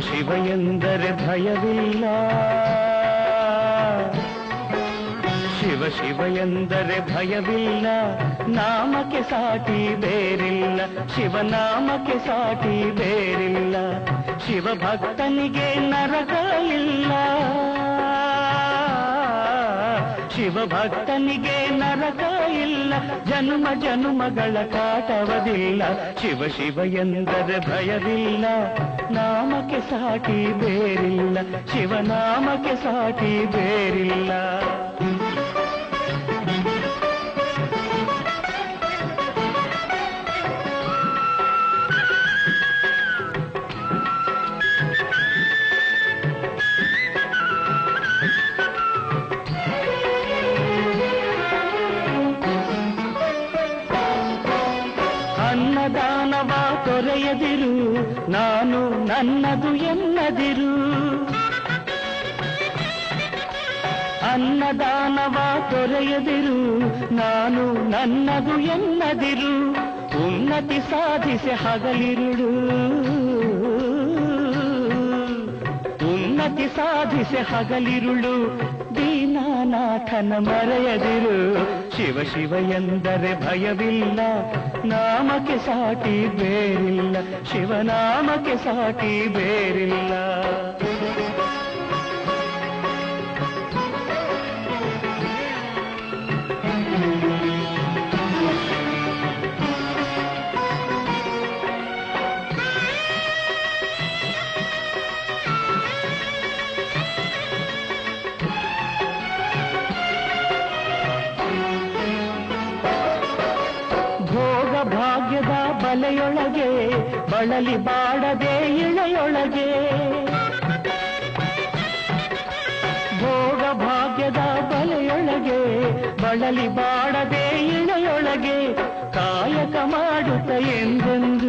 ಶಿವ ಎಂದರೆ ಭಯವಿಲ್ಲ, ಶಿವ ಶಿವ ಎಂದರೆ ಭಯವಿಲ್ಲ, ನಾಮಕ್ಕೆ ಸಾಟಿ ಬೇರಿಲ್ಲ, ಶಿವನಾಮಕ್ಕೆ ಸಾಟಿ ಬೇರಿಲ್ಲ, ಶಿವ ಭಕ್ತನಿಗೆ ನರಕ ಇಲ್ಲ, ಶಿವ ಭಕ್ತನಿಗೆ ನರಕ ಇಲ್ಲ, ಜನ್ಮ ಜನ್ಮಗಳ ಕಾಟವದಿಲ್ಲ, ಶಿವ ಶಿವ ಎಂದರೆ ಭಯವಿಲ್ಲ, ನಾಮಕ್ಕೆ ಸಾಟಿ ಬೇರಿಲ್ಲ, ಶಿವನಾಮಕ್ಕೆ ಸಾಟಿ ಬೇರಿಲ್ಲ. ಅನ್ನದಾನವ ತೊರೆಯದಿರು, ನಾನು ನನ್ನದು ಎನ್ನದಿರು, ಅನ್ನದಾನವ ತೊರೆಯದಿರು, ನಾನು ನನ್ನದು ಎನ್ನದಿರು, ಉನ್ನತಿ ಸಾಧಿಸಿ ಹಗಲಿರುಳು, ಉನ್ನತಿ ಸಾಧಿಸಿ ಹಗಲಿರುಳು, ದೀನನಾಥನ ಮರೆಯದಿರು, ಶಿವ ಶಿವ ಎಂದರೆ ಭಯವಿಲ್ಲ, ನಾಮಕ್ಕೆ ಸಾಟಿ ಬೇರಿಲ್ಲ, ಶಿವನಾಮಕ್ಕೆ ಸಾಟಿ ಬೇರಿಲ್ಲ. ಭಾಗ್ಯದ ಬಲೆಯೊಳಗೆ ಬಳಲಿ ಬಾಡದೆ ಇಳೆಯೊಳಗೆ, ಭೋಗ ಭಾಗ್ಯದ ಬಲೆಯೊಳಗೆ ಬಳಲಿ ಬಾಡದೆ ಇಳೆಯೊಳಗೆ, ಕಾಯಕ ಮಾಡುತ್ತ ಎಂದೆಂದು